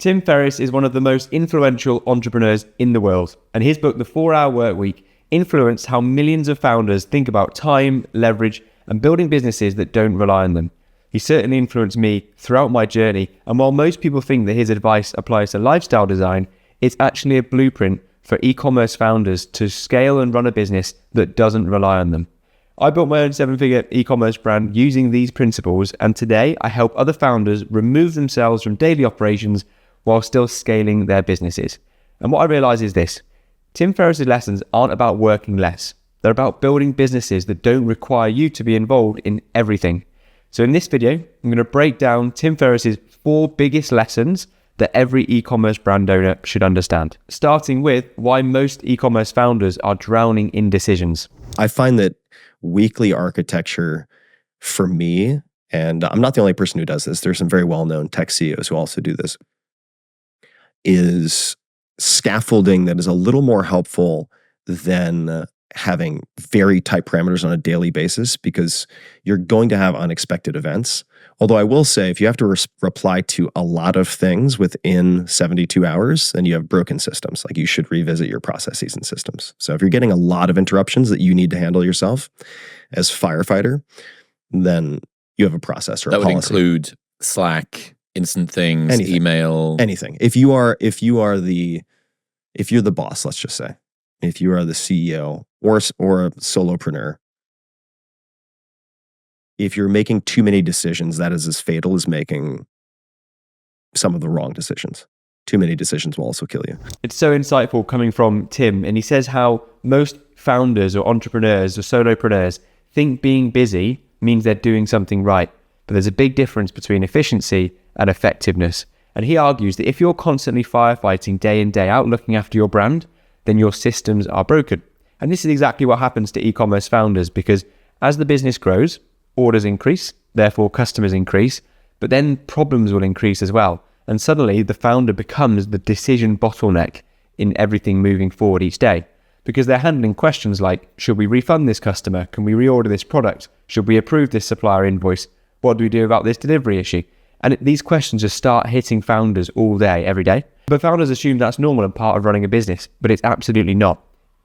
Tim Ferriss is one of the most influential entrepreneurs in the world, and his book, The 4-Hour Workweek, influenced how millions of founders think about time, leverage, and building businesses that don't rely on them. He certainly influenced me throughout my journey, and while most people think that his advice applies to lifestyle design, it's actually a blueprint for e-commerce founders to scale and run a business that doesn't rely on them. I built my own 7-figure e-commerce brand using these principles, and today I help other founders remove themselves from daily operations while still scaling their businesses. And what I realize is this: Tim Ferriss's lessons aren't about working less. They're about building businesses that don't require you to be involved in everything. So in this video, I'm going to break down Tim Ferriss's 4 biggest lessons that every e-commerce brand owner should understand, starting with why most e-commerce founders are drowning in decisions. I find that weekly architecture for me, and I'm not the only person who does this, there's some very well-known tech CEOs who also do this, is scaffolding that is a little more helpful than having very tight parameters on a daily basis, because you're going to have unexpected events. Although I will say, if you have to reply to a lot of things within 72 hours, then you have broken systems. Like, you should revisit your processes and systems. So if you're getting a lot of interruptions that you need to handle yourself as firefighter, then you have a process or a policy. That would include Slack, instant things, anything, email, anything. If you're the boss, let's just say, if you are the CEO or a solopreneur, if you're making too many decisions, that is as fatal as making some of the wrong decisions. Too many decisions will also kill you. It's so insightful coming from Tim, and he says how most founders or entrepreneurs or solopreneurs think being busy means they're doing something right, but there's a big difference between efficiency and effectiveness. And he argues that if you're constantly firefighting day in, day out, looking after your brand, then your systems are broken. And this is exactly what happens to e-commerce founders, because as the business grows, orders increase, therefore customers increase, but then problems will increase as well. And suddenly the founder becomes the decision bottleneck in everything moving forward each day, because they're handling questions like, should we refund this customer? Can we reorder this product? Should we approve this supplier invoice? What do we do about this delivery issue? And these questions just start hitting founders all day, every day. But founders assume that's normal and part of running a business, but it's absolutely not.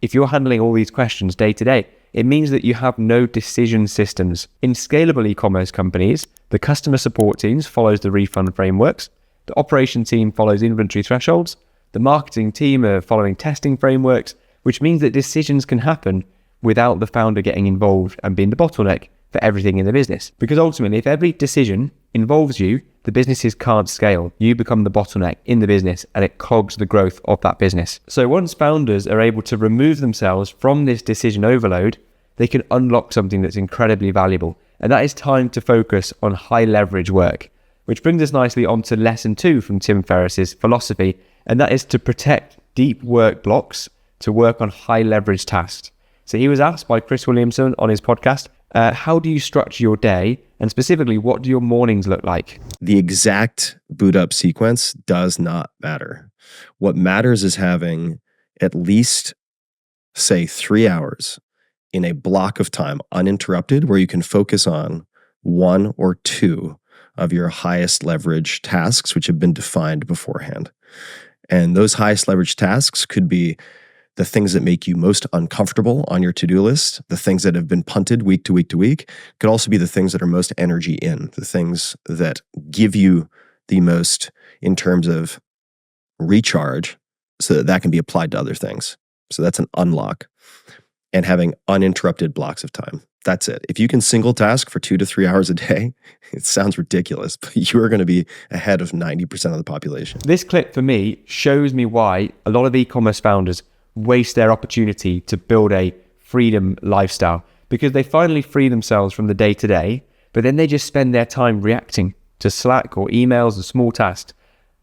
If you're handling all these questions day to day, it means that you have no decision systems. In scalable e-commerce companies, the customer support teams follows the refund frameworks, the operation team follows inventory thresholds, the marketing team are following testing frameworks, which means that decisions can happen without the founder getting involved and being the bottleneck for everything in the business. Because ultimately, if every decision involves you, the businesses can't scale. You become the bottleneck in the business, and it clogs the growth of that business. So once founders are able to remove themselves from this decision overload, they can unlock something that's incredibly valuable. And that is time to focus on high leverage work, which brings us nicely onto lesson 2 from Tim Ferriss's philosophy. And that is to protect deep work blocks to work on high leverage tasks. So he was asked by Chris Williamson on his podcast, how do you structure your day? And specifically, what do your mornings look like? The exact boot up sequence does not matter. What matters is having at least, say, 3 hours in a block of time, uninterrupted, where you can focus on 1 or 2 of your highest leverage tasks, which have been defined beforehand. And those highest leverage tasks could be the things that make you most uncomfortable on your to-do list, the things that have been punted week to week to week, could also be the things that are most energy in, the things that give you the most in terms of recharge, so that can be applied to other things. So that's an unlock. And having uninterrupted blocks of time. That's it. If you can single task for 2 to 3 hours a day, it sounds ridiculous, but you are going to be ahead of 90% of the population. This clip for me shows me why a lot of e-commerce founders waste their opportunity to build a freedom lifestyle, because they finally free themselves from the day-to-day, but then they just spend their time reacting to Slack or emails or small tasks.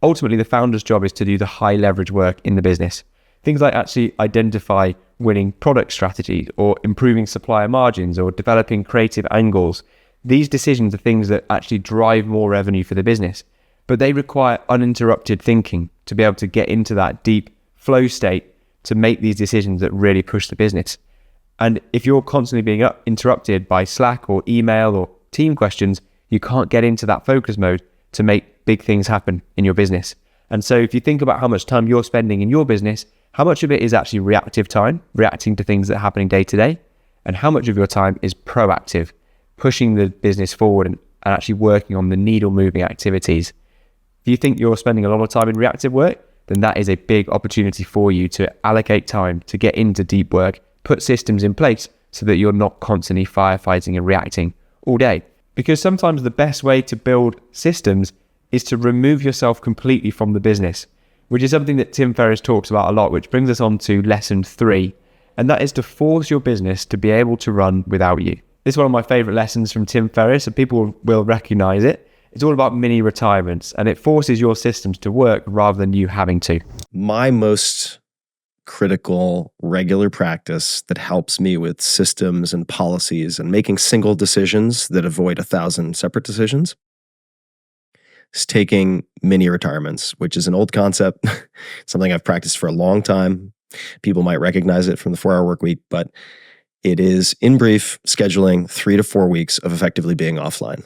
Ultimately, the founder's job is to do the high leverage work in the business. Things like actually identify winning product strategies or improving supplier margins or developing creative angles. These decisions are things that actually drive more revenue for the business, but they require uninterrupted thinking to be able to get into that deep flow state to make these decisions that really push the business. And if you're constantly being interrupted by Slack or email or team questions, you can't get into that focus mode to make big things happen in your business. And so if you think about how much time you're spending in your business, how much of it is actually reactive time, reacting to things that are happening day to day, and how much of your time is proactive, pushing the business forward and actually working on the needle moving activities. If you think you're spending a lot of time in reactive work, then that is a big opportunity for you to allocate time to get into deep work, put systems in place so that you're not constantly firefighting and reacting all day. Because sometimes the best way to build systems is to remove yourself completely from the business, which is something that Tim Ferriss talks about a lot, which brings us on to lesson 3, and that is to force your business to be able to run without you. This is one of my favorite lessons from Tim Ferriss, and people will recognize it. It's all about mini retirements, and it forces your systems to work rather than you having to. My most critical regular practice that helps me with systems and policies and making single decisions that avoid 1,000 separate decisions is taking mini retirements, which is an old concept, something I've practiced for a long time. People might recognize it from the 4-hour work week, but it is, in brief, scheduling 3 to 4 weeks of effectively being offline,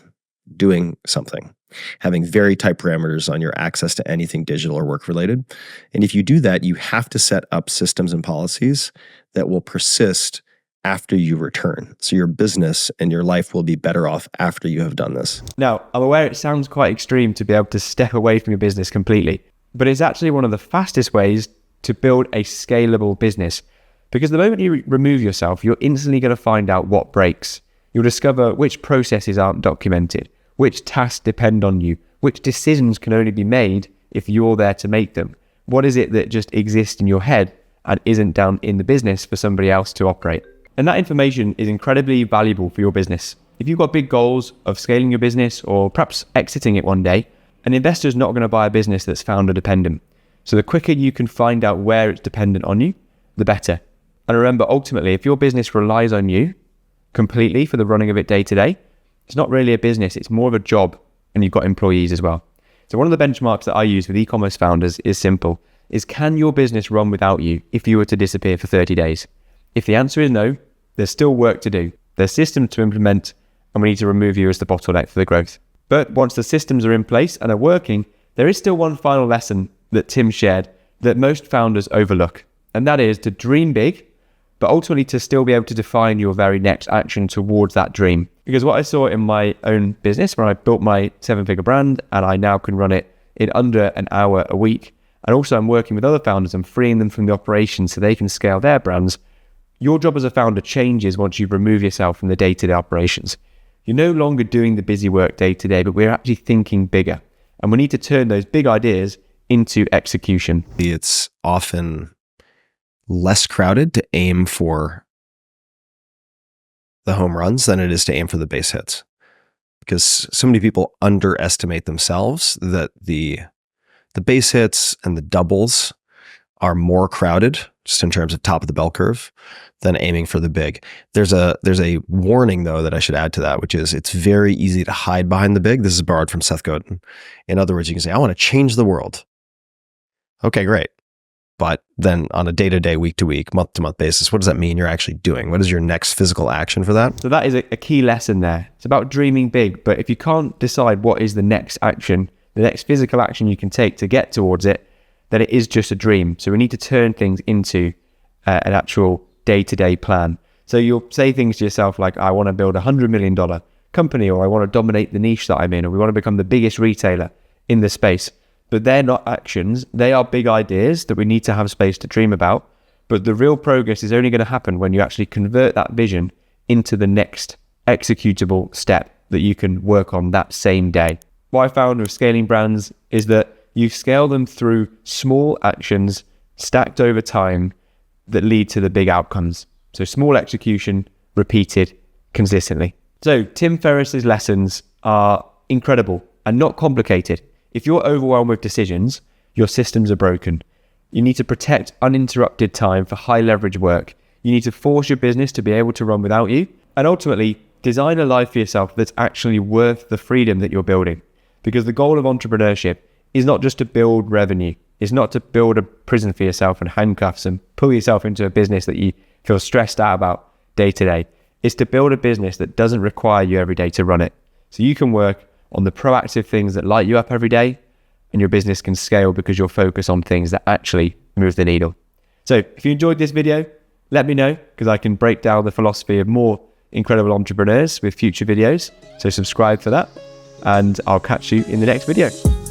doing something, having very tight parameters on your access to anything digital or work related. And if you do that, you have to set up systems and policies that will persist after you return. So your business and your life will be better off after you have done this. Now, I'm aware it sounds quite extreme to be able to step away from your business completely, but it's actually one of the fastest ways to build a scalable business. Because the moment you remove yourself, you're instantly going to find out what breaks. You'll discover which processes aren't documented, which tasks depend on you, which decisions can only be made if you're there to make them. What is it that just exists in your head and isn't down in the business for somebody else to operate? And that information is incredibly valuable for your business. If you've got big goals of scaling your business or perhaps exiting it one day, an investor is not going to buy a business that's founder dependent. So the quicker you can find out where it's dependent on you, the better. And remember, ultimately, if your business relies on you completely for the running of it day to day, it's not really a business, it's more of a job, and you've got employees as well. So one of the benchmarks that I use with e-commerce founders is simple, is can your business run without you if you were to disappear for 30 days? If the answer is no, there's still work to do. There's systems to implement, and we need to remove you as the bottleneck for the growth. But once the systems are in place and are working, there is still one final lesson that Tim shared that most founders overlook, and that is to dream big, but ultimately to still be able to define your very next action towards that dream. Because what I saw in my own business, when I built my 7-figure brand, and I now can run it in under an hour a week, and also I'm working with other founders and freeing them from the operations so they can scale their brands. Your job as a founder changes once you remove yourself from the day-to-day operations. You're no longer doing the busy work day to day, but we're actually thinking bigger. And we need to turn those big ideas into execution. It's often less crowded to aim for the home runs than it is to aim for the base hits. Because so many people underestimate themselves that the base hits and the doubles are more crowded, just in terms of top of the bell curve, than aiming for the big. There's a warning though that I should add to that, which is it's very easy to hide behind the big. This is borrowed from Seth Godin. In other words, you can say, I want to change the world. Okay, great. But then on a day-to-day, week-to-week, month-to-month basis, what does that mean you're actually doing? What is your next physical action for that? So that is a key lesson there. It's about dreaming big, but if you can't decide what is the next action, the next physical action you can take to get towards it, then it is just a dream. So we need to turn things into an actual day-to-day plan. So you'll say things to yourself like, I want to build $100 million company, or I want to dominate the niche that I'm in, or we want to become the biggest retailer in the space. But they're not actions. They are big ideas that we need to have space to dream about. But the real progress is only going to happen when you actually convert that vision into the next executable step that you can work on that same day. What I found with scaling brands is that you scale them through small actions stacked over time that lead to the big outcomes. So small execution, repeated consistently. So Tim Ferriss's lessons are incredible and not complicated. If you're overwhelmed with decisions, your systems are broken. You need to protect uninterrupted time for high leverage work. You need to force your business to be able to run without you. And ultimately, design a life for yourself that's actually worth the freedom that you're building. Because the goal of entrepreneurship is not just to build revenue. It's not to build a prison for yourself and handcuffs and pull yourself into a business that you feel stressed out about day to day. It's to build a business that doesn't require you every day to run it. So you can work on the proactive things that light you up every day and your business can scale because you're focused on things that actually move the needle. So if you enjoyed this video, let me know, because I can break down the philosophy of more incredible entrepreneurs with future videos. So subscribe for that, and I'll catch you in the next video.